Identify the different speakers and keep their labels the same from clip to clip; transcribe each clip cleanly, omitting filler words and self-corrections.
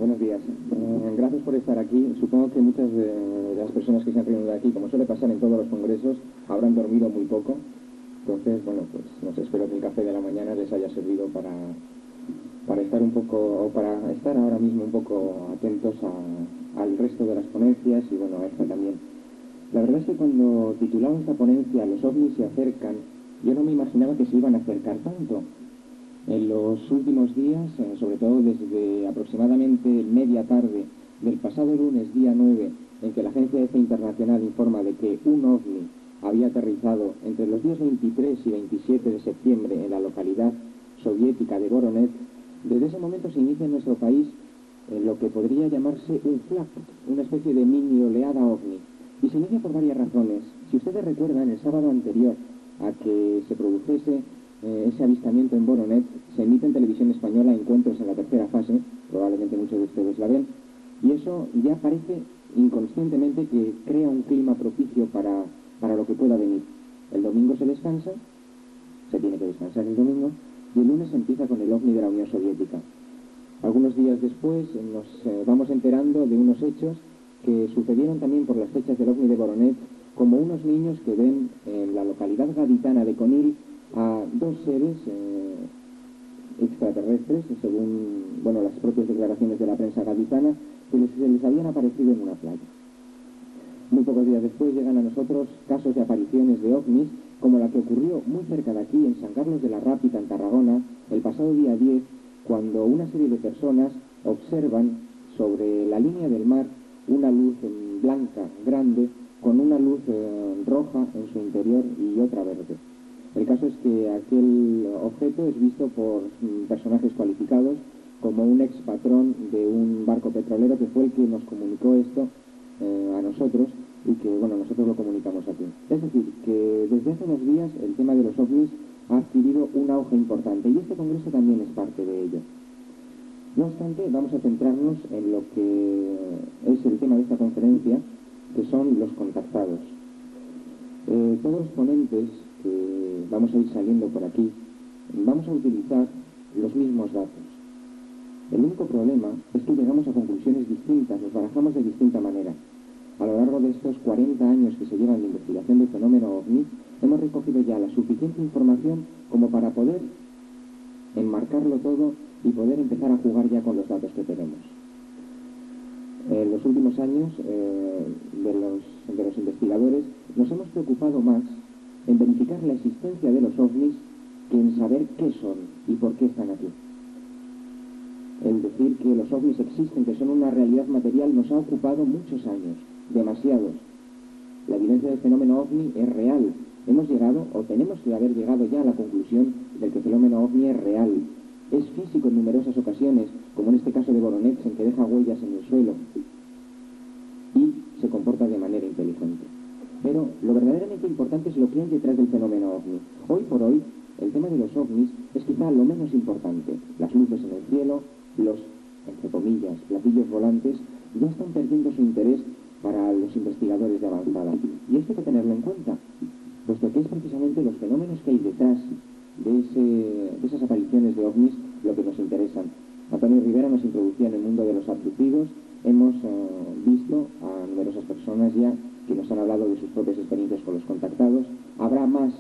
Speaker 1: Buenos días. Gracias por estar aquí. Supongo que muchas de las personas que se han reunido aquí, como suele pasar en todos los congresos, habrán dormido muy poco. Entonces, bueno, pues no sé, espero que el café de la mañana les haya servido para estar un poco, o para estar ahora mismo un poco atentos al resto de las ponencias y, bueno, a esta también. La verdad es que cuando titulaba esta ponencia "Los ovnis se acercan", yo no me imaginaba que se iban a acercar tanto. En los últimos días, sobre todo desde aproximadamente media tarde del pasado lunes, día 9, en que la Agencia EFE Internacional informa de que un ovni había aterrizado entre los días 23 y 27 de septiembre en la localidad soviética de Voronezh, desde ese momento se inicia en nuestro país lo que podría llamarse un flap, una especie de mini oleada ovni. Y se inicia por varias razones. Si ustedes recuerdan, el sábado anterior a que se produjese ese avistamiento en Voronezh, se emite en televisión española Encuentros en la tercera fase, probablemente muchos de ustedes la ven, y eso ya parece inconscientemente que crea un clima propicio para lo que pueda venir. El domingo se descansa, se tiene que descansar el domingo, y el lunes se empieza con el ovni de la Unión Soviética. Algunos días después nos vamos enterando de unos hechos que sucedieron también por las fechas del ovni de Voronezh, como unos niños que ven en la localidad gaditana de Konil a dos seres extraterrestres, según las propias declaraciones de la prensa gaditana, que se les habían aparecido en una playa. Muy pocos días después llegan a nosotros casos de apariciones de ovnis, como la que ocurrió muy cerca de aquí, en San Carlos de la Rápita, en Tarragona, el pasado día 10, cuando una serie de personas observan sobre la línea del mar una luz blanca, grande, con una luz roja en su interior y otra verde. El caso es que aquel objeto es visto por personajes cualificados como un expatrón de un barco petrolero, que fue el que nos comunicó esto a nosotros, y que, nosotros lo comunicamos aquí. Es decir, que desde hace unos días el tema de los ovnis ha adquirido un auge importante, y este congreso también es parte de ello. No obstante, vamos a centrarnos en lo que es el tema de esta conferencia, que son los contactados. Todos los ponentes que vamos a ir saliendo por aquí, vamos a utilizar los mismos datos. El único problema es que llegamos a conclusiones distintas, los barajamos de distinta manera. A lo largo de estos 40 años que se llevan de investigación del fenómeno OVNI, hemos recogido ya la suficiente información como para poder enmarcarlo todo y poder empezar a jugar ya con los datos que tenemos. En los últimos años de los investigadores nos hemos preocupado más en verificar la existencia de los ovnis que en saber qué son y por qué están aquí. El decir que los ovnis existen, que son una realidad material, nos ha ocupado muchos años, demasiados. La evidencia del fenómeno OVNI es real. Hemos llegado, o tenemos que haber llegado ya a la conclusión de que el fenómeno OVNI es real. Es físico en numerosas ocasiones, como en este caso de Voronezh, en que deja huellas en el suelo y se comporta de manera inteligente. Pero lo verdaderamente importante es lo que hay detrás del fenómeno OVNI. Hoy por hoy, el tema de los ovnis es quizá lo menos importante. Las luces en el cielo, los, entre comillas, platillos volantes, ya están perdiendo su interés para los investigadores de avanzada. Y esto hay que tenerlo en cuenta, puesto que es precisamente los fenómenos que hay detrás de esas apariciones de ovnis lo que nos interesan. Antonio Rivera nos introducía en el mundo de los abducidos. Hemos visto a numerosas personas ya que nos han hablado de sus propias experiencias con los contactados. Habrá más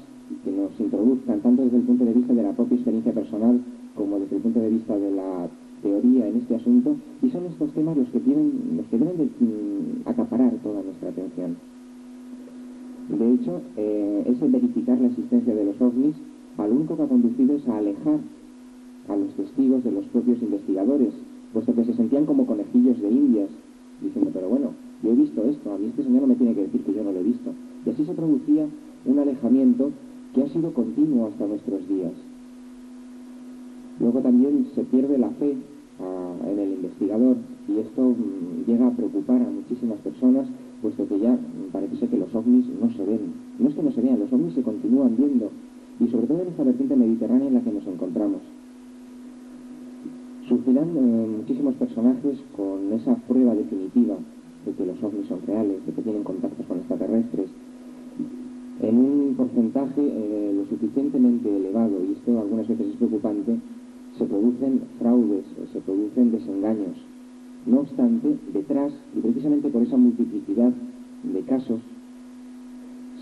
Speaker 1: que nos introduzcan, tanto desde el punto de vista de la propia experiencia personal como desde el punto de vista de la teoría en este asunto, y son estos temas los que deben de acaparar toda nuestra atención. De hecho, ese verificar la existencia de los ovnis, al único que ha conducido es a alejar a los testigos de los propios investigadores, puesto que se sentían como conejillos de indias, diciendo, pero bueno, yo he visto esto, a mí este señor no me tiene que decir que yo no lo he visto. Y así se producía un alejamiento que ha sido continuo hasta nuestros días. Luego también se pierde la fe en el investigador, y esto llega a preocupar a muchísimas personas, puesto que ya parece ser que los ovnis no se ven. No es que no se vean, los ovnis se continúan viendo, y sobre todo en esta vertiente mediterránea en la que nos encontramos. Surgirán muchísimos personajes con esa prueba definitiva de que los ovnis son reales, de que tienen contactos con extraterrestres, en un porcentaje lo suficientemente elevado, y esto algunas veces es preocupante. Se producen fraudes, se producen desengaños. No obstante, detrás, y precisamente por esa multiplicidad de casos,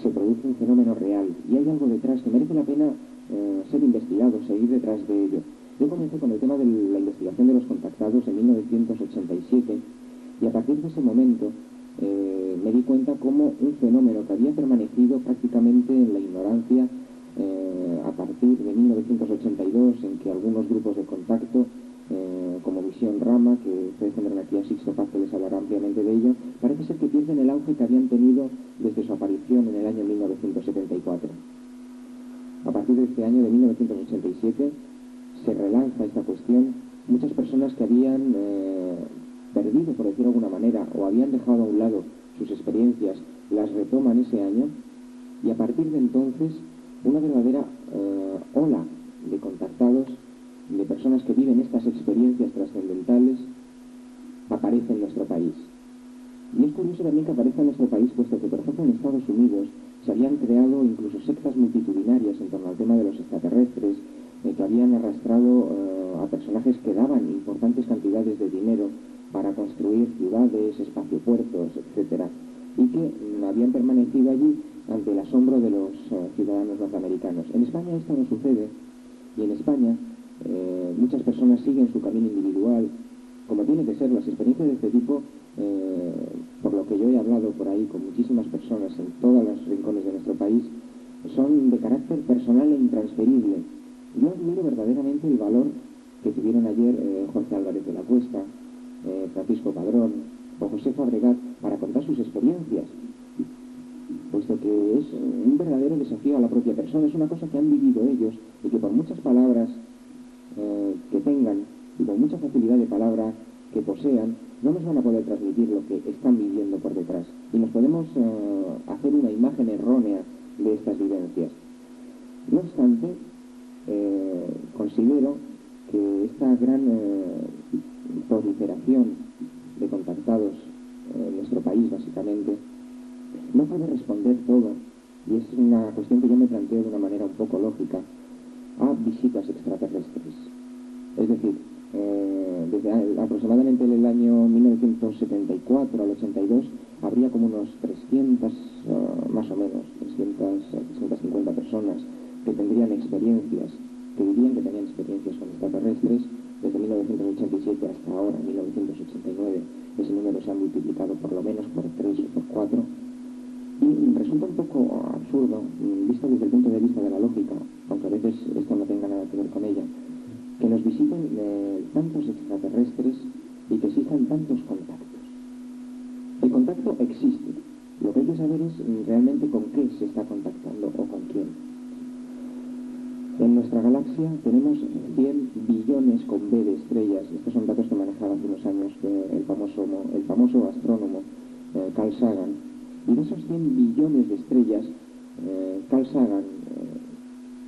Speaker 1: se produce un fenómeno real, y hay algo detrás que merece la pena ser investigado, seguir detrás de ello. Yo comencé con el tema de la investigación de los contactados en 1987, y a partir de ese momento me di cuenta cómo un fenómeno que había permanecido prácticamente en la ignorancia a partir de 1982, en que algunos grupos de contacto, como Misión Rama, que ustedes tendrán aquí a Sixto Paz, que les hablará ampliamente de ello, parece ser que pierden el auge que habían tenido desde su aparición en el año 1974. A partir de este año de 1987 se relanza esta cuestión. Muchas personas que habían perdido, por decirlo de alguna manera, o habían dejado a un lado sus experiencias, las retoman ese año, y a partir de entonces una verdadera ola de contactados, de personas que viven estas experiencias trascendentales, aparece en nuestro país. Y es curioso también que aparezca en nuestro país, puesto que, por ejemplo, en Estados Unidos se habían creado incluso sectas multitudinarias en torno al tema de los extraterrestres, que habían arrastrado a personajes que daban importantes cantidades de dinero para construir ciudades, espaciopuertos, etc. Y que habían permanecido allí ante el asombro de los ciudadanos norteamericanos. En España esto no sucede, y en España muchas personas siguen su camino individual, como tiene que ser. Las experiencias de este tipo, por lo que yo he hablado por ahí con muchísimas personas en todos los rincones de nuestro país, son de carácter personal e intransferible. Yo admiro verdaderamente el valor que tuvieron ayer Jorge Álvarez de la Cuesta, Francisco Padrón o José Fabregat para contar sus experiencias, puesto que es un verdadero desafío a la propia persona. Es una cosa que han vivido ellos y que por muchas palabras que tengan y con mucha facilidad de palabra que posean, no nos van a poder transmitir lo que están viviendo por detrás, y nos podemos hacer una imagen errónea de estas vivencias. No obstante, considero que esta gran proliferación de contactados en nuestro país, básicamente, no puede responder todo, y es una cuestión que yo me planteo de una manera un poco lógica, a visitas extraterrestres. Es decir, desde aproximadamente el año 1974 al 82 habría como unos 300, más o menos, 350 personas que tendrían experiencias, que dirían que tenían experiencias con extraterrestres. Desde 1987 hasta ahora, 1989, ese número se ha multiplicado por lo menos por 3 o por 4. Y resulta un poco absurdo, visto desde el punto de vista de la lógica, aunque a veces esto no tenga nada que ver con ella, que nos visiten tantos extraterrestres y que existan tantos contactos. El contacto existe. Lo que hay que saber es realmente con qué se está contactando o con quién. En nuestra galaxia tenemos 100 billones con B de estrellas. Estos son datos que manejaba hace unos años el famoso astrónomo Carl Sagan. Y de esos 100 billones de estrellas, Carl Sagan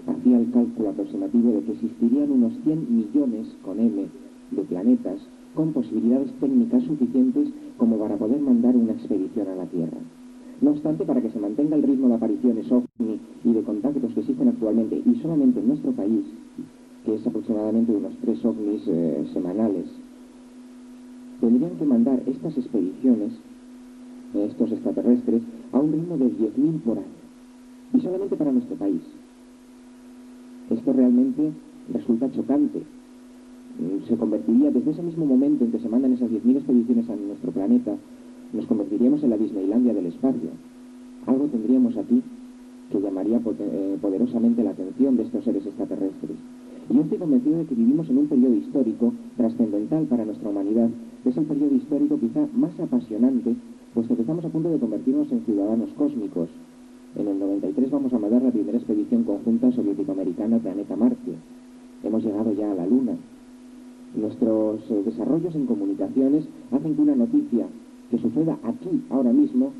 Speaker 1: hacía el cálculo aproximativo de que existirían unos 100 millones con M de planetas con posibilidades técnicas suficientes como para poder mandar una expedición a la Tierra. No obstante, para que se mantenga el ritmo de apariciones OVNI y de contactos que existen actualmente, y solamente en nuestro país, que es aproximadamente unos 3 OVNIs semanales, tendrían que mandar estas expediciones, estos extraterrestres, a un ritmo de 10.000 por año, y solamente para nuestro país. Esto realmente resulta chocante. Se convertiría, desde ese mismo momento en que se mandan esas 10.000 expediciones a nuestro planeta, nos convertiríamos en la Disneylandia del espacio. Algo tendríamos aquí que llamaría poderosamente la atención de estos seres extraterrestres. Y yo estoy convencido de que vivimos en un periodo histórico trascendental para nuestra humanidad. Es el periodo histórico quizá más apasionante, puesto que estamos a punto de convertirnos en ciudadanos cósmicos. En el 93 vamos a mandar la primera expedición conjunta soviético-americana al planeta Marte. Hemos llegado ya a la Luna. Nuestros desarrollos en comunicaciones hacen que una noticia que suceda aquí, ahora mismo,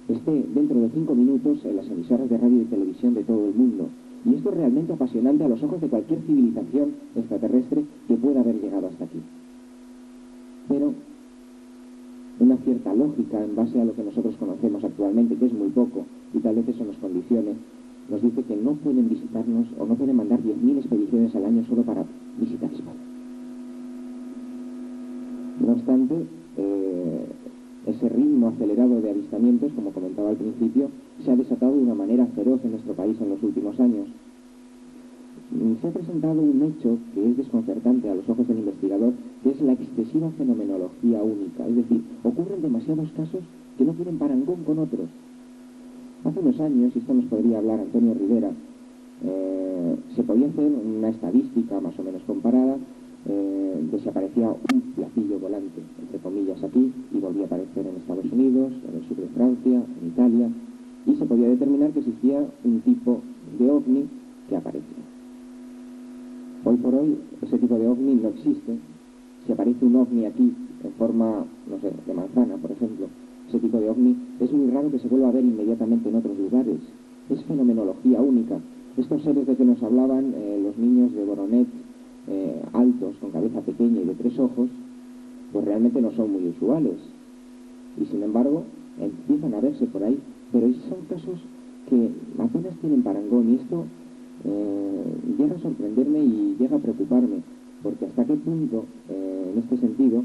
Speaker 1: esté dentro de 5 minutos en las emisoras de radio y televisión de todo el mundo. Y esto es realmente apasionante a los ojos de cualquier civilización extraterrestre que pueda haber llegado hasta aquí. Pero una cierta lógica en base a lo que nosotros conocemos actualmente, que es muy poco, y tal vez eso nos condicione, nos dice que no pueden visitarnos o no pueden mandar 10.000 expediciones al año solo para visitar España. No obstante, ese ritmo acelerado de avistamientos, como comentaba al principio, se ha desatado de una manera feroz en nuestro país en los últimos años. Se ha presentado un hecho que es desconcertante a los ojos del investigador, que es la excesiva fenomenología única. Es decir, ocurren demasiados casos que no tienen parangón con otros. Hace unos años, y esto nos podría hablar Antonio Rivera, se podía hacer una estadística más o menos comparada de si aparecía un platillo volante, entre comillas, aquí, y volvía a aparecer en Estados Unidos, en el sur de Francia, en Italia, y se podía determinar que existía un tipo de ovni que aparecía. Hoy por hoy, ese tipo de ovni no existe. Si aparece un ovni aquí, en forma, no sé, de manzana, por ejemplo, ese tipo de ovni, es muy raro que se vuelva a ver inmediatamente en otros lugares. Es fenomenología única. Estos seres de que nos hablaban los niños de Voronet, altos, con cabeza pequeña y de 3 ojos, pues realmente no son muy usuales. Y sin embargo, empiezan a verse por ahí, pero son casos que apenas tienen parangón, y esto llega a sorprenderme y llega a preocuparme, porque hasta qué punto, en este sentido,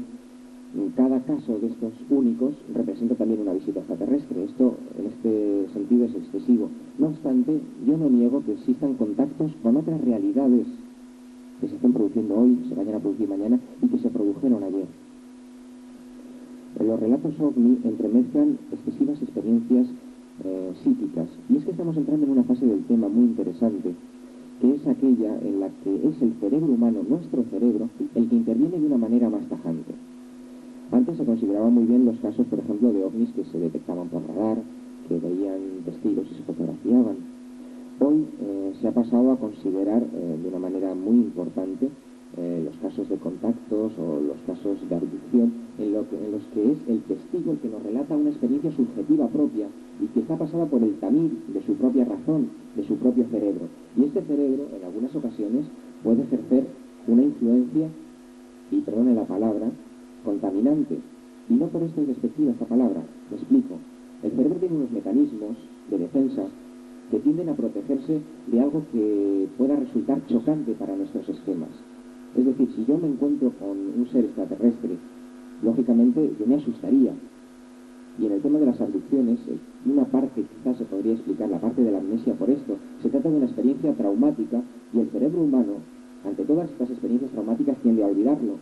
Speaker 1: cada caso de estos únicos representa también una visita extraterrestre. Esto, en este sentido, es excesivo. No obstante, yo no niego que existan contactos con otras realidades que se estén produciendo hoy, que se vayan a producir mañana y que se produjeron ayer. En los relatos OVNI entremezclan excesivas experiencias psíquicas. Y es que estamos entrando en una fase del tema muy interesante, que es aquella en la que es el cerebro humano, nuestro cerebro, el que interviene de una manera más tajante. Antes se consideraban muy bien los casos, por ejemplo, de ovnis que se detectaban por radar, que veían testigos y se fotografiaban. Hoy se ha pasado a considerar de una manera muy importante los casos de contactos o los casos de abducción, en los que es el testigo el que nos relata una experiencia subjetiva propia y que está pasada por el tamiz de su propia razón, de su propio cerebro. Y este cerebro, en algunas ocasiones, puede ejercer una influencia, y perdone la palabra, contaminante. Y no por esto es despectiva esta palabra, me explico. El cerebro tiene unos mecanismos de defensa que tienden a protegerse de algo que pueda resultar chocante para nuestros esquemas. Es decir, si yo me encuentro con un ser extraterrestre, lógicamente yo me asustaría. Y en el tema de las abducciones, una parte quizás se podría explicar, la parte de la amnesia, por esto. Se trata de una experiencia traumática y el cerebro humano, ante todas estas experiencias traumáticas, tiende a olvidarlo.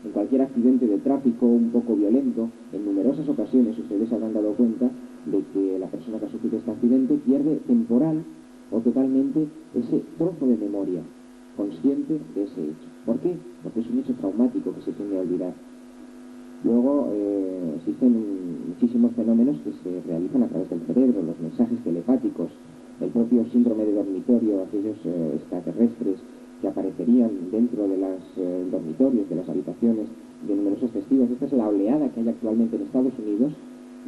Speaker 1: En cualquier accidente de tráfico un poco violento, en numerosas ocasiones ustedes se habrán dado cuenta de que la persona que ha sufrido este accidente pierde temporal o totalmente ese trozo de memoria consciente de ese hecho. ¿Por qué? Porque es un hecho traumático que se tiende a olvidar. Luego existen muchísimos fenómenos que se realizan a través del cerebro, los mensajes telepáticos, el propio síndrome de dormitorio, aquellos extraterrestres que aparecerían dentro de los dormitorios, de las habitaciones de numerosos testigos. Esta es la oleada que hay actualmente en Estados Unidos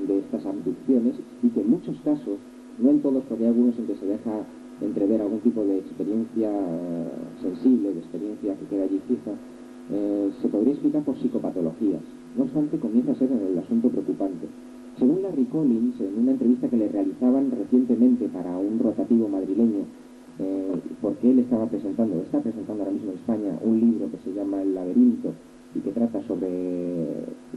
Speaker 1: de estas abducciones, y que en muchos casos, no en todos, porque hay algunos en que se deja entrever algún tipo de experiencia sensible, de experiencia que queda allí fija, se podría explicar por psicopatologías. No obstante, comienza a ser el asunto preocupante. Según Larry Collins, en una entrevista que le realizaban recientemente para un rotativo madrileño, porque él está presentando ahora mismo en España un libro que se llama El laberinto, y que trata sobre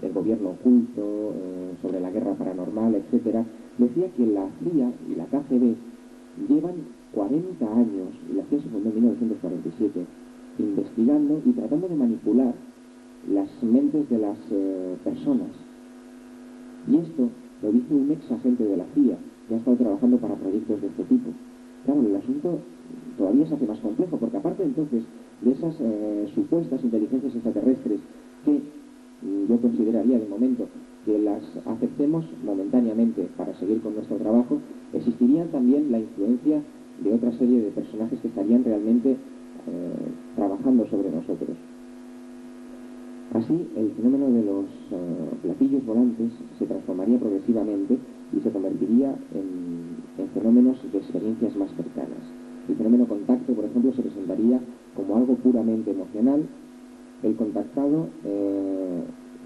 Speaker 1: el gobierno oculto, sobre la guerra paranormal, etc., decía que la CIA y la KGB llevan 40 años, y la CIA se fundó en 1947, investigando y tratando de manipular las mentes de las personas. Y esto lo dice un ex agente de la CIA, que ha estado trabajando para proyectos de este tipo. Claro, el asunto todavía se hace más complejo, porque aparte entonces de esas supuestas inteligencias extraterrestres, que yo consideraría de momento que las aceptemos momentáneamente para seguir con nuestro trabajo, existiría también la influencia de otra serie de personajes que estarían realmente trabajando sobre nosotros. Así, el fenómeno de los platillos volantes se transformaría progresivamente y se convertiría en fenómenos de experiencias más cercanas. El fenómeno contacto, por ejemplo, se presentaría como algo puramente emocional. El contactado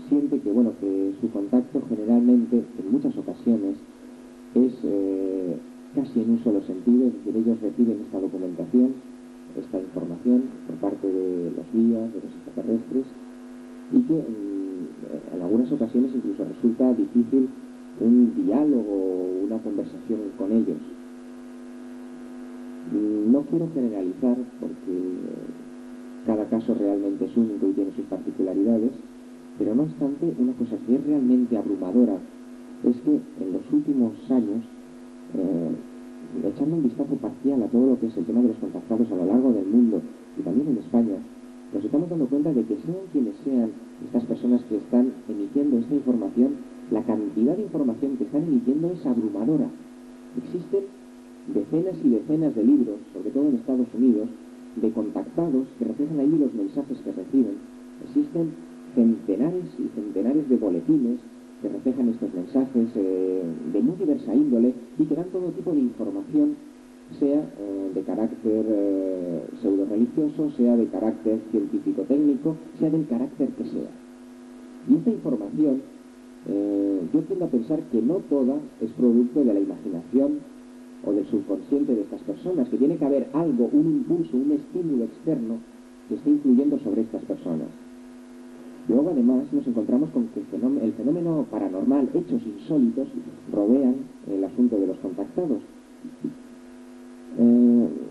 Speaker 1: siente que su contacto generalmente, en muchas ocasiones, es casi en un solo sentido, es decir, ellos reciben esta documentación, esta información por parte de los guías, de los extraterrestres, y que algunas ocasiones incluso resulta difícil un diálogo o una conversación con ellos. No quiero generalizar porque cada caso realmente es único y tiene sus particularidades, pero no obstante, una cosa que es realmente abrumadora es que en los últimos años, echando un vistazo parcial a todo lo que es el tema de los contactados a lo largo del mundo y también en España, nos estamos dando cuenta de que sean quienes sean estas personas que están emitiendo esta información, la cantidad de información que están emitiendo es abrumadora. Existen decenas y decenas de libros, sobre todo en Estados Unidos, de contactados que reflejan ahí los mensajes que reciben. Existen centenares y centenares de boletines que reflejan estos mensajes de muy diversa índole y que dan todo tipo de información, sea de carácter pseudo-religioso, sea de carácter científico-técnico, sea del carácter que sea. Y esta información, yo tiendo a pensar que no toda es producto de la imaginación o del subconsciente de estas personas, que tiene que haber algo, un impulso, un estímulo externo que esté influyendo sobre estas personas. Luego, además, nos encontramos con que el fenómeno paranormal, hechos insólitos, rodean el asunto de los contactados.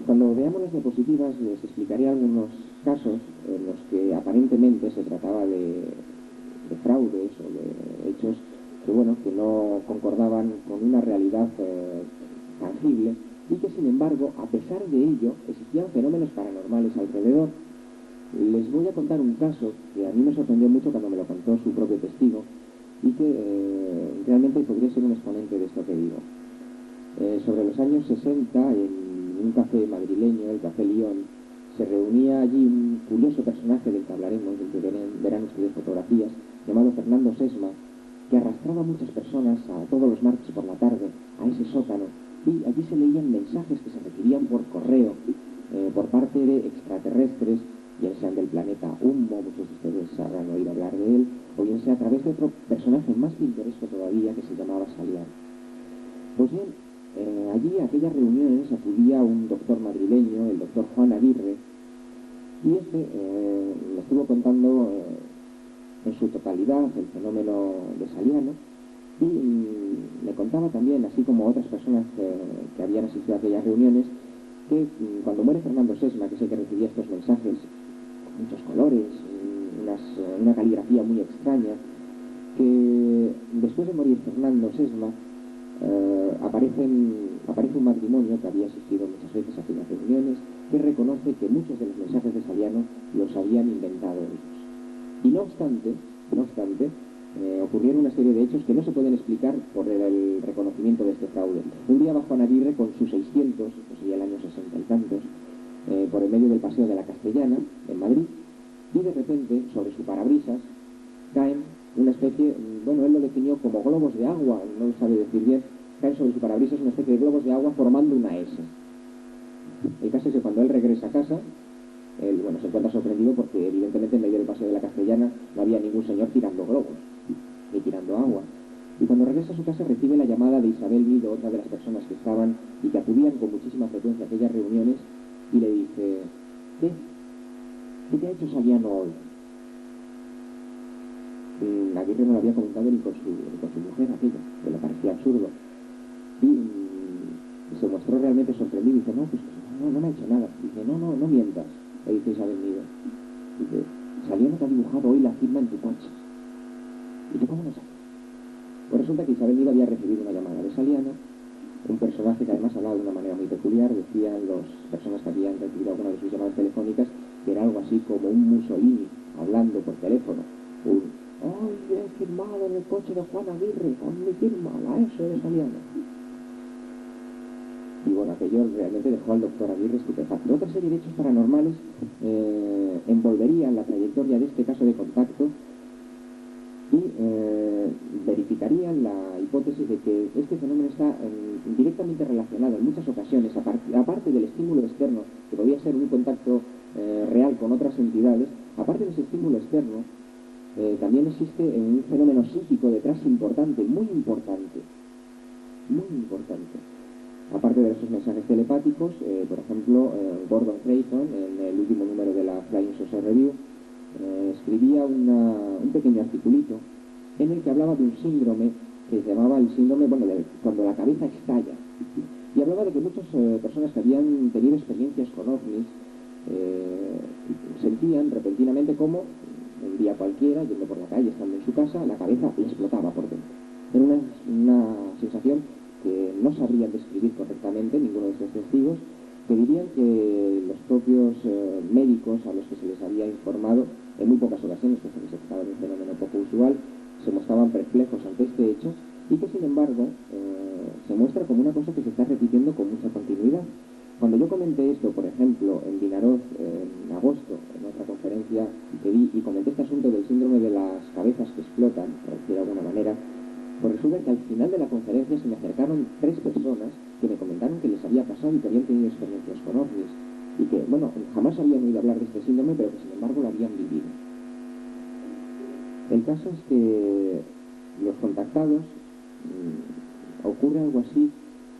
Speaker 1: Cuando veamos las diapositivas les explicaré algunos casos en los que aparentemente se trataba de fraudes o de hechos que no concordaban con una realidad tangible y que, sin embargo, a pesar de ello, existían fenómenos paranormales alrededor. Les voy a contar un caso que a mí me sorprendió mucho cuando me lo contó su propio testigo y que realmente podría ser un exponente de esto que digo. Sobre los años 60, en un café madrileño, el Café Lyon, se reunía allí un curioso personaje del que hablaremos, del que verán ustedes fotografías, llamado Fernando Sesma, que arrastraba a muchas personas a todos los martes por la tarde a ese sótano, y allí se leían mensajes que se recibían por correo por parte de extraterrestres, bien sean del planeta Hummo, muchos de ustedes habrán oído hablar de él, o bien sea a través de otro personaje más pintoresco todavía que se llamaba Salián. Pues bien, allí a aquellas reuniones acudía un doctor madrileño, el doctor Juan Aguirre, y este me estuvo contando en su totalidad el fenómeno de Saliano, y me contaba también, así como otras personas que habían asistido a aquellas reuniones, que cuando muere Fernando Sesma, que es el que recibía estos mensajes con muchos colores, una caligrafía muy extraña, que después de morir Fernando Sesma, aparece un matrimonio que había asistido muchas veces a aquellas reuniones, que reconoce que muchos de los mensajes de Saliano los habían inventado ellos. Y no obstante, ocurrieron una serie de hechos que no se pueden explicar por el reconocimiento de este fraude. Un día va Juan Aguirre con sus 600, pues sería el año 60 y tantos, por el medio del Paseo de la Castellana, en Madrid, y de repente, sobre su parabrisas, caen una especie, él lo definió como globos de agua, no lo sabe decir bien, caen sobre su parabrisas una especie de globos de agua formando una S. El caso es que cuando él regresa a casa, él, se encuentra sorprendido porque evidentemente en medio del Paseo de la Castellana no había ningún señor tirando globos, ni tirando agua. Y cuando regresa a su casa recibe la llamada de Isabel Nido, otra de las personas que estaban y que acudían con muchísima frecuencia a aquellas reuniones, y le dice: ¿Qué te ha hecho Saliano hoy? Aguirre no lo había comentado ni con su mujer aquello, que le parecía absurdo. Y se mostró realmente sorprendido y dice: no me ha hecho nada. Dice: no mientas, le dice Isabel Nido. Dice: Saliano te ha dibujado hoy la firma en tu coche. ¿Y tú cómo lo sabes? Pues resulta que Isabel Nido había recibido una llamada de Saliano, un personaje que además hablaba de una manera muy peculiar. Decían las personas que habían recibido alguna de sus llamadas telefónicas que era algo así como un Mussolini hablando por teléfono. ¡Ay, he firmado en el coche de Juan Aguirre con mi firma, la S de Saliano! Y aquello realmente dejó al doctor Aguirre estupefacto. Otra serie de hechos paranormales envolverían la trayectoria de este caso de contacto y verificarían la hipótesis de que este fenómeno está directamente relacionado en muchas ocasiones, aparte del estímulo externo, que podría ser un contacto real con otras entidades. Aparte de ese estímulo externo, también existe un fenómeno psíquico detrás importante, muy importante. Aparte de esos mensajes telepáticos, por ejemplo, Gordon Creighton, en el último número de la Flying Saucer Review, escribía un pequeño articulito en el que hablaba de un síndrome que se llamaba el síndrome, bueno, de cuando la cabeza estalla. Y hablaba de que muchas personas que habían tenido experiencias con ovnis sentían repentinamente como un día cualquiera, yendo por la calle, estando en su casa, la cabeza le explotaba por dentro. Era una sensación que no sabrían describir correctamente ninguno de estos testigos, que dirían que los propios médicos a los que se les había informado, en muy pocas ocasiones que se les detectaba un fenómeno poco usual, se mostraban perplejos ante este hecho y que sin embargo se muestra como una cosa que se está repitiendo con mucha continuidad. Cuando yo comenté esto, por ejemplo, en Vinaroz en agosto, en otra conferencia que di, y comenté este asunto del síndrome de las cabezas que explotan, por decir de alguna manera, pues resulta que al final de la conferencia se me acercaron 3 personas que me comentaron que les había pasado y que habían tenido experiencias con ovnis y que, bueno, jamás habían oído hablar de este síndrome, pero que sin embargo lo habían vivido. El caso es que los contactados ocurre algo así,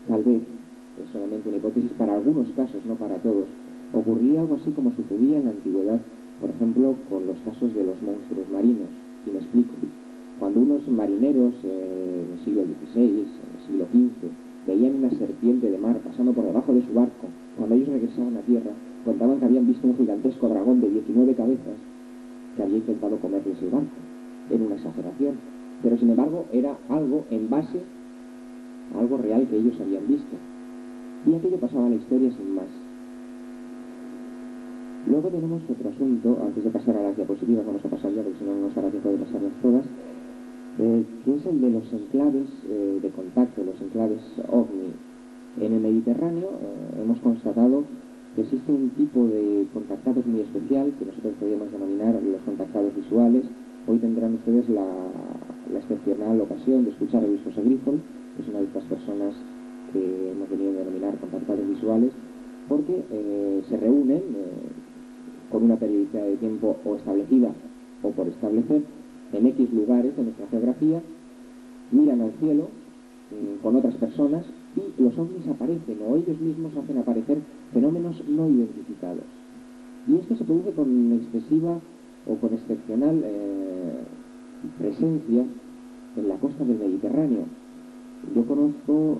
Speaker 1: tal vez, es solamente una hipótesis para algunos casos, no para todos, ocurría algo así como sucedía en la antigüedad, por ejemplo, con los casos de los monstruos marinos, y me explico. Cuando unos marineros en el siglo XVI, en el siglo XV, veían una serpiente de mar pasando por debajo de su barco, cuando ellos regresaban a tierra, contaban que habían visto un gigantesco dragón de 19 cabezas que había intentado comerles el barco. Era una exageración, pero sin embargo era algo en base a algo real que ellos habían visto. Y aquello pasaba a la historia sin más. Luego tenemos otro asunto, antes de pasar a las diapositivas, vamos a pasar ya porque si no nos dará tiempo de pasarlas todas, que es el de los enclaves de contacto, los enclaves OVNI. En el Mediterráneo hemos constatado que existe un tipo de contactados muy especial, que nosotros podríamos denominar los contactados visuales. Hoy tendrán ustedes la excepcional ocasión de escuchar a Luis José Grifol, que es una de estas personas que hemos venido a denominar contactados visuales, porque se reúnen con una periodicidad de tiempo o establecida o por establecer en X lugares de nuestra geografía, miran al cielo con otras personas y los ovnis aparecen o ellos mismos hacen aparecer fenómenos no identificados. Y esto se produce con excesiva o con excepcional presencia en la costa del Mediterráneo. Yo conozco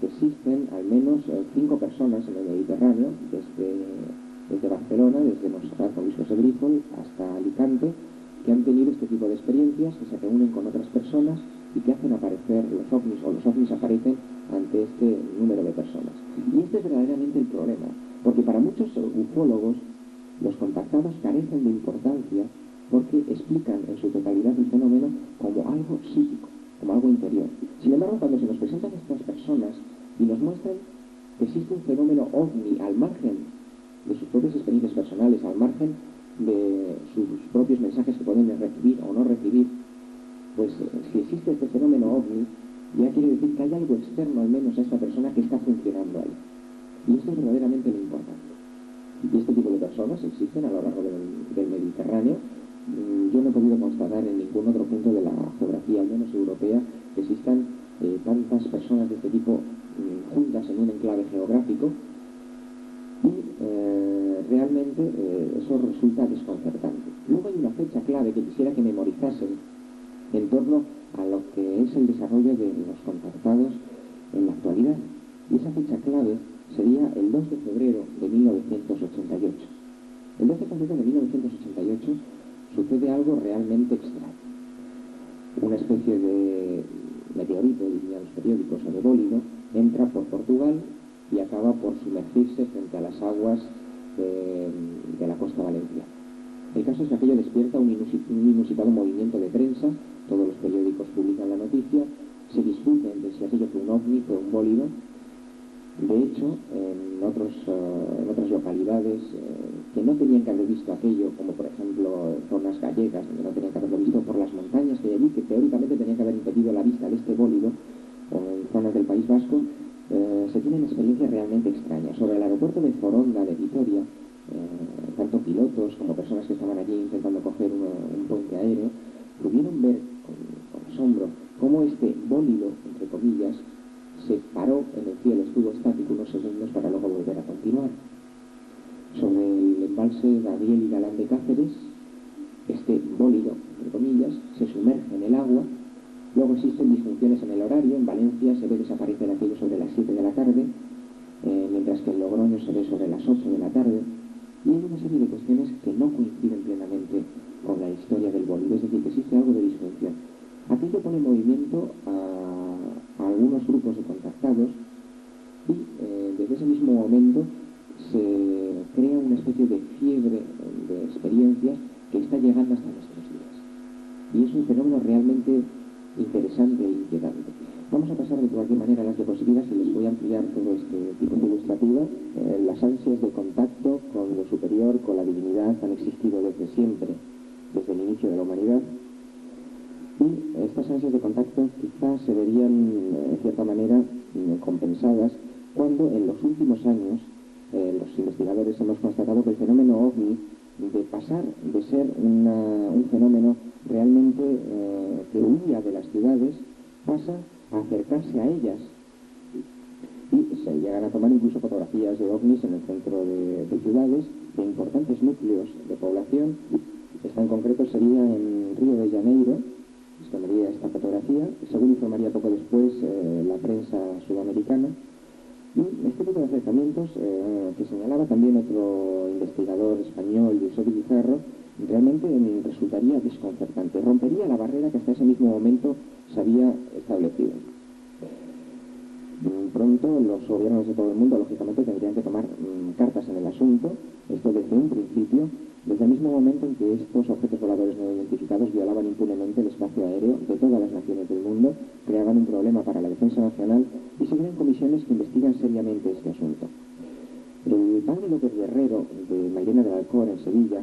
Speaker 1: que existen al menos 5 personas en el Mediterráneo, desde Barcelona, desde Montserrat con Luis José Grifol hasta Alicante, que han tenido este tipo de experiencias, que se reúnen con otras personas y que hacen aparecer los ovnis, o los ovnis aparecen ante este número de personas. Y este es verdaderamente el problema, porque para muchos ufólogos los contactados carecen de importancia porque explican en su totalidad el fenómeno como algo psíquico, como algo interior. Sin embargo, cuando se nos presentan estas personas y nos muestran que existe un fenómeno ovni al margen de sus propias experiencias personales, al margen de sus propios mensajes que pueden recibir o no recibir, pues si existe este fenómeno ovni, ya quiere decir que hay algo externo al menos a esta persona que está funcionando ahí. Y esto es verdaderamente lo importante. Y este tipo de personas existen a lo largo del Mediterráneo. Yo no he podido constatar en ningún otro punto de la geografía, al menos europea, que existan tantas personas de este tipo juntas en un enclave geográfico. Y realmente eso resulta desconcertante. Luego hay una fecha clave que quisiera que memorizasen en torno a lo que es el desarrollo de los contactados en la actualidad. Y esa fecha clave sería el 2 de febrero de 1988. El 2 de febrero de 1988 sucede algo realmente extraño. Una especie de meteorito, dirían los periódicos, o de bólido, entra por Portugal y acaba por sumergirse frente a las aguas de la costa valenciana. El caso es que aquello despierta un inusitado movimiento de prensa, todos los periódicos publican la noticia, se discuten de si aquello fue un ovni, fue un bólido. De hecho, en otras localidades que no tenían que haber visto aquello, como por ejemplo zonas gallegas, donde no tenían que haberlo visto, por las montañas que hay allí, que teóricamente tenían que haber impedido la vista de este bólido, o en zonas del País Vasco, se tienen experiencias realmente extrañas. Sobre el aeropuerto de Foronda, de Vitoria, tanto pilotos como personas que estaban allí intentando coger un puente aéreo, pudieron ver con asombro cómo este bólido, entre comillas, se paró en el cielo, estuvo estático unos segundos para luego volver a continuar. Sobre el embalse Gabriel y Galán de Cáceres, este bólido, entre comillas, se sumerge en el agua agua. Luego existen disfunciones en el horario. En Valencia se ve desaparecer aquello sobre las 7 de la tarde, mientras que en Logroño se ve sobre las 8 de la tarde. Y hay una serie de cuestiones que no coinciden plenamente con la historia del bólido, es decir, que existe algo de disfunción. Aquello pone en movimiento a algunos grupos de contactados y desde ese mismo momento se crea una especie de fiebre de experiencias que está llegando hasta nuestros días. Y es un fenómeno realmente interesante e inquietante. Vamos a pasar de cualquier manera a las diapositivas y les voy a ampliar todo este tipo de ilustrativa. Las ansias de contacto con lo superior, con la divinidad, han existido desde siempre, desde el inicio de la humanidad. Y estas ansias de contacto quizás se verían, en cierta manera, compensadas cuando en los últimos años los investigadores hemos constatado que el fenómeno OVNI, de pasar de ser un fenómeno realmente que huía de las ciudades, pasa a acercarse a ellas. Y se llegan a tomar incluso fotografías de ovnis en el centro de ciudades, de importantes núcleos de población. Esta en concreto sería en Río de Janeiro. Se tomaría esta fotografía, según informaría poco después la prensa sudamericana. Y este tipo de acercamientos, que señalaba también otro investigador español, Josep Guijarro, realmente resultaría desconcertante. Rompería la barrera que hasta ese mismo momento se había establecido. Pronto los gobiernos de todo el mundo, lógicamente, tendrían que tomar cartas en el asunto, esto desde un principio, desde el mismo momento en que estos objetos voladores no identificados violaban impunemente el espacio aéreo de todas las naciones del mundo, creaban un problema para la defensa nacional y se crean comisiones que investigan seriamente este asunto. El padre López Guerrero, de Mairena del Alcor, en Sevilla,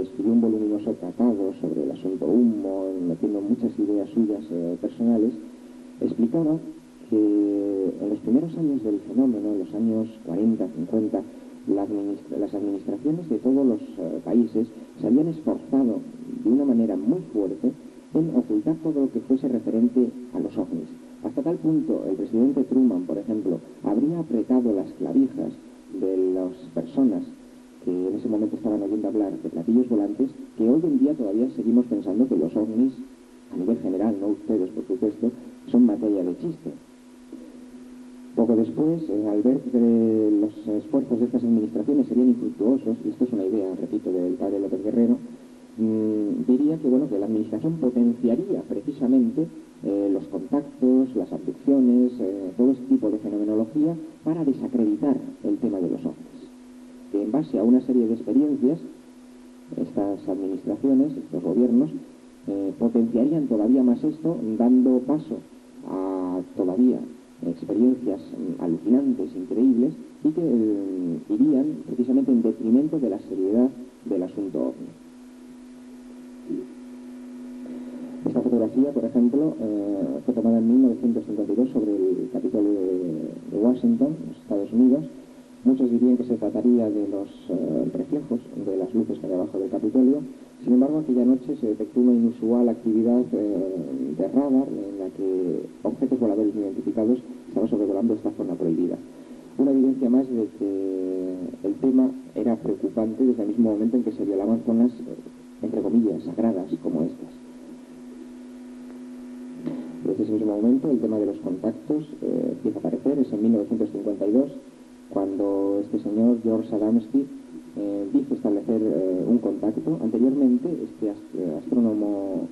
Speaker 1: escribió un voluminoso tratado sobre el asunto humo, metiendo muchas ideas suyas personales. Explicaba que en los primeros años del fenómeno, en los años 40, 50, las administraciones de todos los países se habían esforzado de una manera muy fuerte en ocultar todo lo que fuese referente a los ovnis. Hasta tal punto, el presidente Truman, por ejemplo, habría apretado las clavijas de las personas que en ese momento estaban oyendo hablar de platillos volantes, que hoy en día todavía seguimos pensando que los ovnis, a nivel general, no ustedes por supuesto, son materia de chiste. Poco después, al ver que los esfuerzos de estas administraciones serían infructuosos, y esto es una idea, repito, del padre López Guerrero, diría que, bueno, que la administración potenciaría precisamente los contactos, las abducciones, todo este tipo de fenomenología para desacreditar el tema de los ovnis. Que en base a una serie de experiencias, estas administraciones, estos gobiernos, potenciarían todavía más esto, dando paso a todavía experiencias alucinantes, increíbles, y que irían precisamente en detrimento de la seriedad del asunto ovni. Esta fotografía, por ejemplo, fue tomada en 1952 sobre el Capitolio de Washington, en los Estados Unidos. Muchos dirían que se trataría de los reflejos de las luces que hay abajo del Capitolio. Sin embargo, aquella noche se detectó una inusual actividad de radar en la que objetos voladores no identificados estaban sobrevolando esta zona prohibida. Una evidencia más de que el tema era preocupante desde el mismo momento en que se violaban zonas, entre comillas, sagradas como estas. Desde ese mismo momento el tema de los contactos empieza a aparecer. Es en 1952 cuando este señor, George Adamski, dice establecer un contacto. Anteriormente, este astrónomo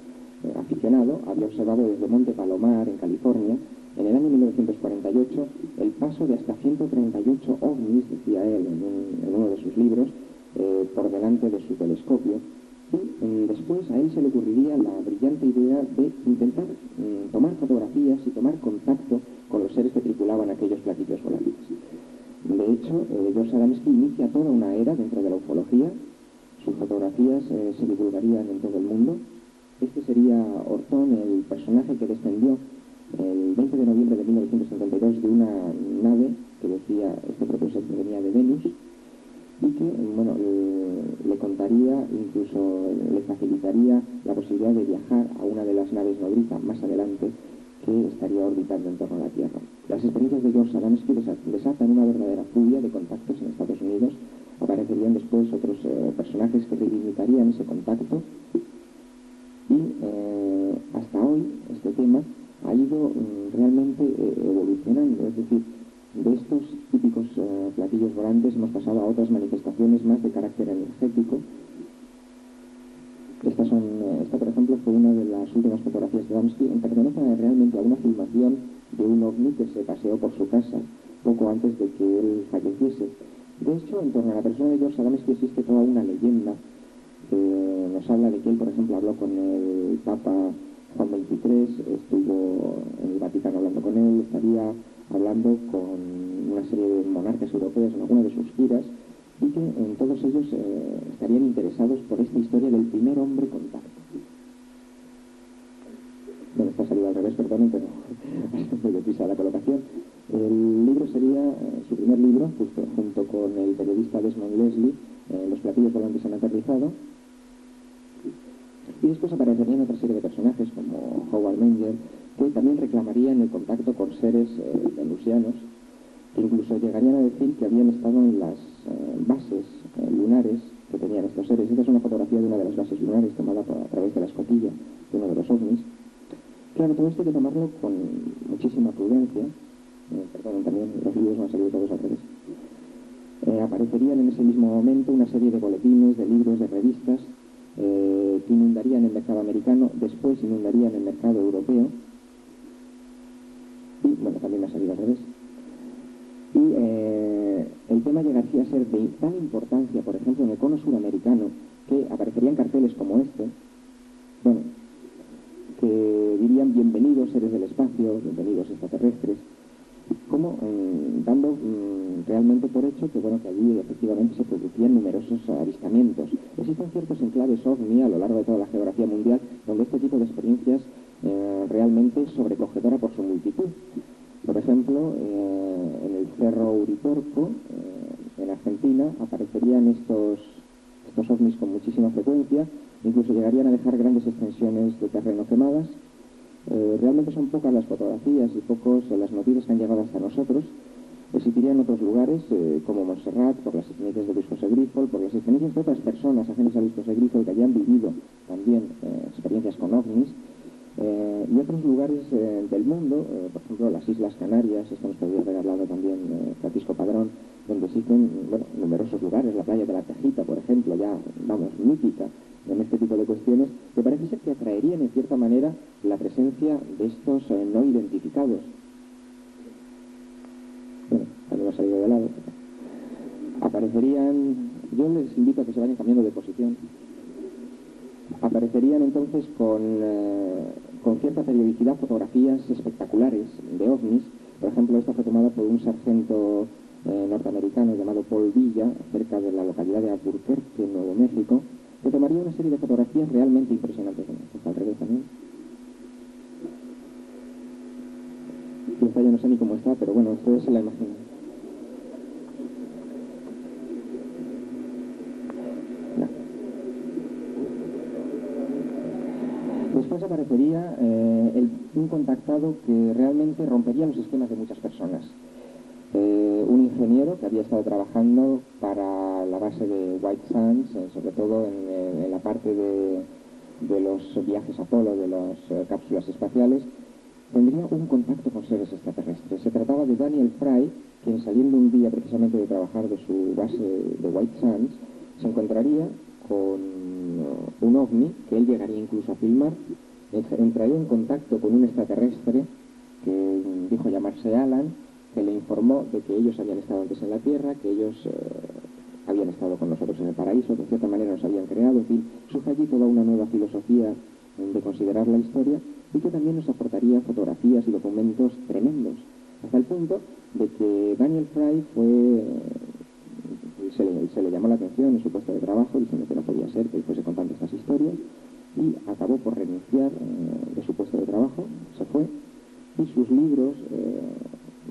Speaker 1: aficionado había observado desde Monte Palomar, en California, en el año 1948, el paso de hasta 138 ovnis, decía él en uno de sus libros, por delante de su telescopio. Y después a él se le ocurriría la brillante idea de intentar tomar fotografías y tomar contacto con los seres que tripulaban aquellos platillos volantes. De hecho, George Adamski inicia toda una era dentro de la ufología. Sus fotografías se divulgarían en todo el mundo. Este sería Orton, el personaje que descendió el 20 de noviembre de 1972 de una nave que decía este propio ser que venía de Venus, y que, bueno, le contaría, incluso le facilitaría la posibilidad de viajar a una de las naves nodriza más adelante que estaría orbitando en torno a la Tierra. Las experiencias de George Adamski desatan una verdadera furia de contactos en Estados Unidos. Aparecerían después otros personajes que reivindicarían ese contacto y hasta hoy ido realmente evolucionando, es decir, de estos típicos platillos volantes hemos pasado a otras manifestaciones más de carácter energético. Esta, por ejemplo, fue una de las últimas fotografías de Adamski, en que pertenece realmente a una filmación de un ovni que se paseó por su casa poco antes de que él falleciese. De hecho, en torno a la persona de George Adamski existe toda una leyenda que nos habla de que él, por ejemplo, habló con el Papa Juan XXIII, estuvo en el Vaticano hablando con él, estaría hablando con una serie de monarcas europeos en alguna de sus giras, y que en todos ellos estarían interesados por esta historia del primer hombre contacto. Bueno, está salido al revés, perdonen, pero muy deprisa la colocación. El libro sería su primer libro, justo junto con el periodista Desmond Leslie, Los platillos volantes han aterrizado. Y después aparecerían otra serie de personajes como Howard Menger, que también reclamarían el contacto con seres venusianos, que incluso llegarían a decir que habían estado en las bases lunares que tenían estos seres. Esta es una fotografía de una de las bases lunares tomada a través de la escotilla de uno de los ovnis. Claro, todo esto hay que tomarlo con muchísima prudencia. Perdón, también los libros me han salido todos al revés. Aparecerían en ese mismo momento una serie de boletines, de libros, de revistas que inundarían el mercado americano, después inundarían el mercado europeo. Y, bueno, también me ha salido al revés. Y el tema llegaría a ser de tal importancia, por ejemplo, en el cono suramericano, que aparecerían carteles como este, bueno, que dirían bienvenidos seres del espacio, bienvenidos extraterrestres, como dando realmente por hecho que, bueno, que allí efectivamente se producían numerosos avistamientos. Existen ciertos enclaves ovni a lo largo de toda la geografía mundial donde este tipo de experiencias realmente es sobrecogedora por su multitud. Por ejemplo, en el Cerro Uritorco, en Argentina, aparecerían estos ovnis con muchísima frecuencia, incluso llegarían a dejar grandes extensiones de terreno quemadas. Realmente son pocas las fotografías y pocos las noticias que han llegado hasta nosotros. Existirían otros lugares, como Montserrat, por las experiencias de Luis José Grifol, por las experiencias de otras personas ajenas a Luis José Grifol que hayan vivido también experiencias con ovnis. Y otros lugares del mundo, por ejemplo las Islas Canarias, esto nos podría haber hablado también Francisco Padrón, donde existen, bueno, numerosos lugares, la playa de la Tejita, por ejemplo, ya, vamos, mítica en este tipo de cuestiones, que parece ser que atraerían en cierta manera la presencia de estos no identificados. Bueno, también ha salido de lado. Aparecerían, yo les invito a que se vayan cambiando de posición. Aparecerían entonces con cierta periodicidad fotografías espectaculares de ovnis. Por ejemplo, esta fue tomada por un sargento norteamericano llamado Paul Villa, cerca de la localidad de Albuquerque, Nuevo México, que tomaría una serie de fotografías realmente impresionantes. Está al revés también. Y esta ya no sé ni cómo está, pero bueno, ustedes se la imaginan. Después aparecería un contactado que realmente rompería los esquemas de muchas personas. Un ingeniero que había estado trabajando para la base de White Sands, sobre todo en la parte de los viajes Apolo, de las cápsulas espaciales, tendría un contacto con seres extraterrestres. Se trataba de Daniel Fry, quien saliendo un día precisamente de trabajar de su base de White Sands, se encontraría con un ovni que él llegaría incluso a filmar. Entraría en contacto con un extraterrestre que dijo llamarse Alan, que le informó de que ellos habían estado antes en la Tierra, que ellos habían estado con nosotros en el paraíso, que de cierta manera nos habían creado, en fin, surge allí toda una nueva filosofía de considerar la historia y que también nos aportaría fotografías y documentos tremendos, hasta el punto de que Daniel Fry se le llamó la atención en su puesto de trabajo, diciendo que no podía ser que él fuese contando estas historias, y acabó por renunciar de su puesto de trabajo, se fue, y sus libros,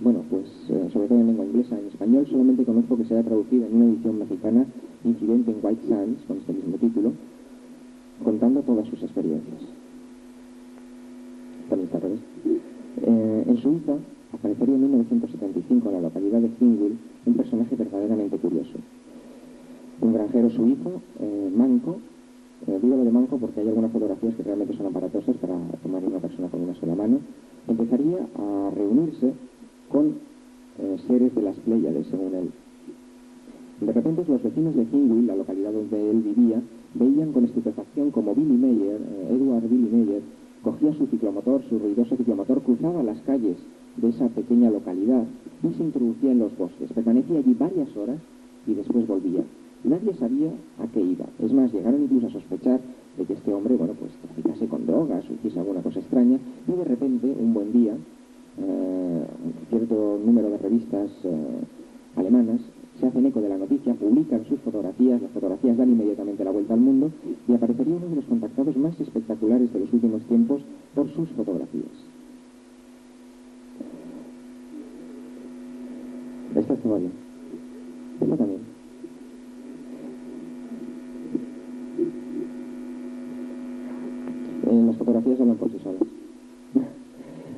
Speaker 1: bueno, pues sobre todo en lengua inglesa, en español solamente conozco que se haya traducido en una edición mexicana, Incidente en White Sands, con este mismo título, contando todas sus experiencias. También está al revés. En Suiza aparecería en 1975 en la localidad de Hinwil un personaje verdaderamente curioso. Un granjero suizo, manco, digo lo de manco porque hay algunas fotografías que realmente son aparatosas para tomar una persona con una sola mano, empezaría procedía a reunirse con seres de las Pléyades, según él. De repente los vecinos de Hinwil, la localidad donde él vivía, veían con estupefacción como Billy Meyer, Edward Billy Meyer, cogía su ciclomotor, su ruidoso ciclomotor, cruzaba las calles de esa pequeña localidad y se introducía en los bosques. Permanecía allí varias horas y después volvía. Nadie sabía a qué iba. Es más, llegaron incluso a sospechar de que este hombre, bueno, pues traficase con drogas o hiciese alguna cosa extraña, y de repente, un buen día, cierto número de revistas alemanas se hacen eco de la noticia, publican sus fotografías, las fotografías dan inmediatamente la vuelta al mundo y aparecería uno de los contactados más espectaculares de los últimos tiempos por sus fotografías. Esta estaba bien. Esta también. Las fotografías hablan por sí solas.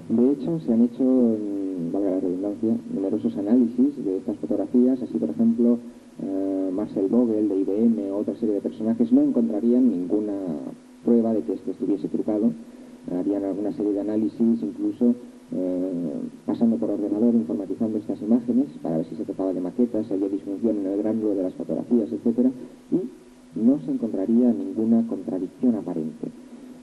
Speaker 1: De hecho, se han hecho, valga la redundancia, numerosos análisis de estas fotografías. Así, por ejemplo, Marcel Vogel de IBM o otra serie de personajes no encontrarían ninguna prueba de que esto estuviese trucado. Harían alguna serie de análisis, incluso pasando por ordenador, informatizando estas imágenes para ver si se trataba de maquetas, si había disfunción en el grángulo de las fotografías, etc. Y no se encontraría ninguna contradicción aparente.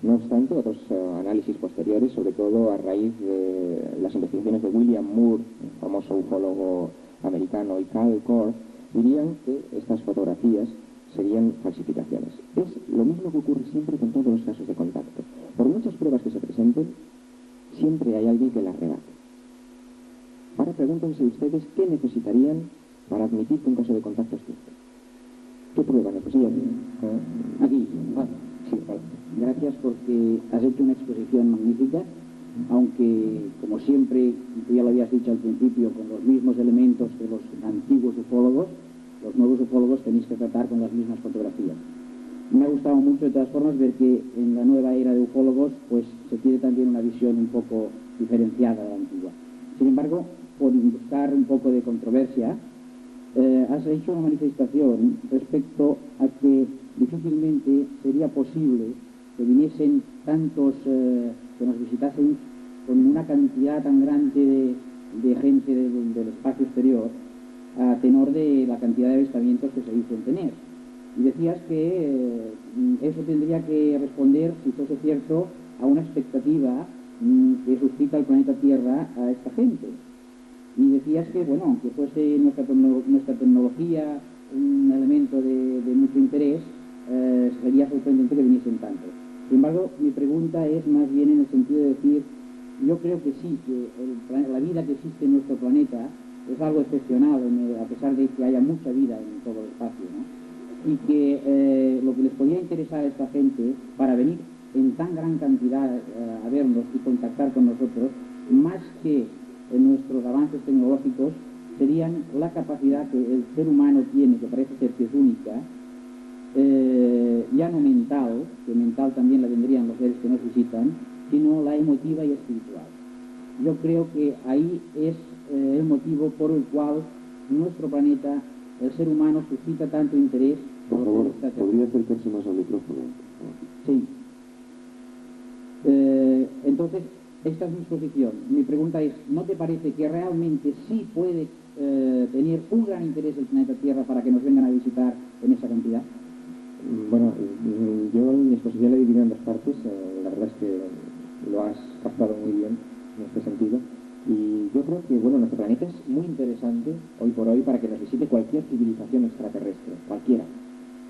Speaker 1: No obstante, otros análisis posteriores, sobre todo a raíz de las investigaciones de William Moore, el famoso ufólogo americano, y Carl Korff, dirían que estas fotografías serían falsificaciones. Es lo mismo que ocurre siempre con todos los casos de contacto. Por muchas pruebas que se presenten, siempre hay alguien que las rebate. Ahora pregúntense ustedes qué necesitarían para admitir que un caso de contacto es cierto. ¿Qué prueba necesitan?
Speaker 2: Aquí. Sí, vale. Gracias porque has hecho una exposición magnífica, aunque, como siempre, tú ya lo habías dicho al principio, con los mismos elementos que los antiguos ufólogos, los nuevos ufólogos tenéis que tratar con las mismas fotografías. Me ha gustado mucho, de todas formas, ver que en la nueva era de ufólogos pues se tiene también una visión un poco diferenciada de la antigua. Sin embargo, por buscar un poco de controversia, has hecho una manifestación respecto a que difícilmente sería posible que viniesen tantos, que nos visitasen con una cantidad tan grande de gente del espacio exterior, a tenor de la cantidad de avistamientos que se dicen tener. Y decías que eso tendría que responder, si fuese cierto, a una expectativa que suscita el planeta Tierra a esta gente. Y decías que, bueno, aunque fuese nuestra tecnología un elemento de mucho interés, sería sorprendente que viniesen tanto. Sin embargo, mi pregunta es más bien en el sentido de decir, yo creo que sí, que la vida que existe en nuestro planeta es algo excepcional, a pesar de que haya mucha vida en todo el espacio, ¿no? Y que lo que les podría interesar a esta gente para venir en tan gran cantidad a vernos y contactar con nosotros, más que en nuestros avances tecnológicos, serían la capacidad que el ser humano tiene, que parece ser que es única, ya no mental, que mental también la tendrían los seres que nos visitan, sino la emotiva y espiritual. Yo creo que ahí es el motivo por el cual nuestro planeta, el ser humano, suscita tanto interés.
Speaker 3: Por favor, ¿podría acercarse más al micrófono?
Speaker 2: Sí. Entonces, esta es mi exposición. Mi pregunta es, ¿no te parece que realmente sí puede tener un gran interés el planeta Tierra para que nos vengan a visitar en esa cantidad?
Speaker 1: Bueno, yo mi exposición la he dividido en dos partes. La verdad es que lo has captado muy bien en este sentido. Y yo creo que, bueno, nuestro planeta es muy interesante hoy por hoy para que nos visite cualquier civilización extraterrestre, cualquiera.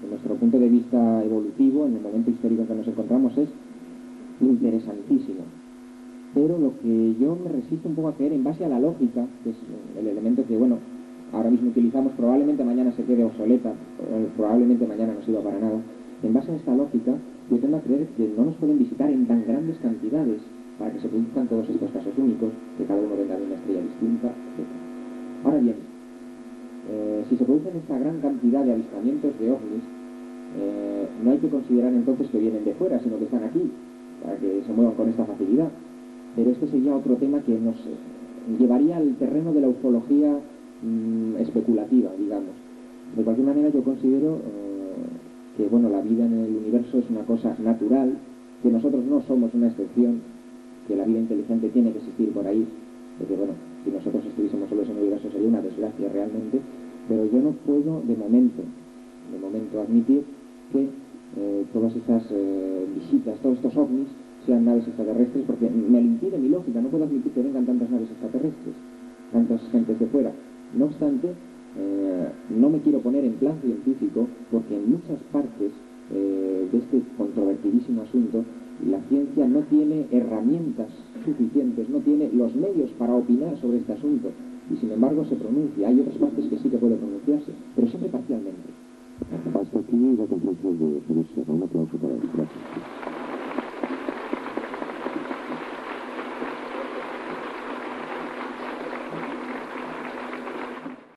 Speaker 1: Desde nuestro punto de vista evolutivo, en el momento histórico en que nos encontramos, es interesantísimo. Pero lo que yo me resisto un poco a creer, en base a la lógica, que es el elemento que, bueno, ahora mismo utilizamos, probablemente mañana se quede obsoleta, probablemente mañana no sirva para nada. En base a esta lógica, yo tendo a creer que no nos pueden visitar en tan grandes cantidades para que se produzcan todos estos casos únicos, que cada uno venga de una estrella distinta, etc. Ahora bien, si se producen esta gran cantidad de avistamientos de ovnis, no hay que considerar entonces que vienen de fuera, sino que están aquí, para que se muevan con esta facilidad. Pero este sería otro tema que nos llevaría al terreno de la ufología especulativa, digamos. De cualquier manera, yo considero que, bueno, la vida en el universo es una cosa natural, que nosotros no somos una excepción, que la vida inteligente tiene que existir por ahí, porque bueno, si nosotros estuviésemos solos en el universo sería una desgracia realmente, pero yo no puedo de momento admitir que todas esas visitas, todos estos ovnis sean naves extraterrestres, porque me lo impide mi lógica, no puedo admitir que vengan tantas naves extraterrestres, tantas gentes de fuera. No obstante, no me quiero poner en plan científico, porque en muchas partes de este controvertidísimo asunto, la ciencia no tiene herramientas suficientes, no tiene los medios para opinar sobre este asunto, y sin embargo se pronuncia. Hay otras partes que sí que puede pronunciarse, pero siempre parcialmente.
Speaker 3: Hasta aquí la conferencia de Javier Serra. Un aplauso para él. Gracias.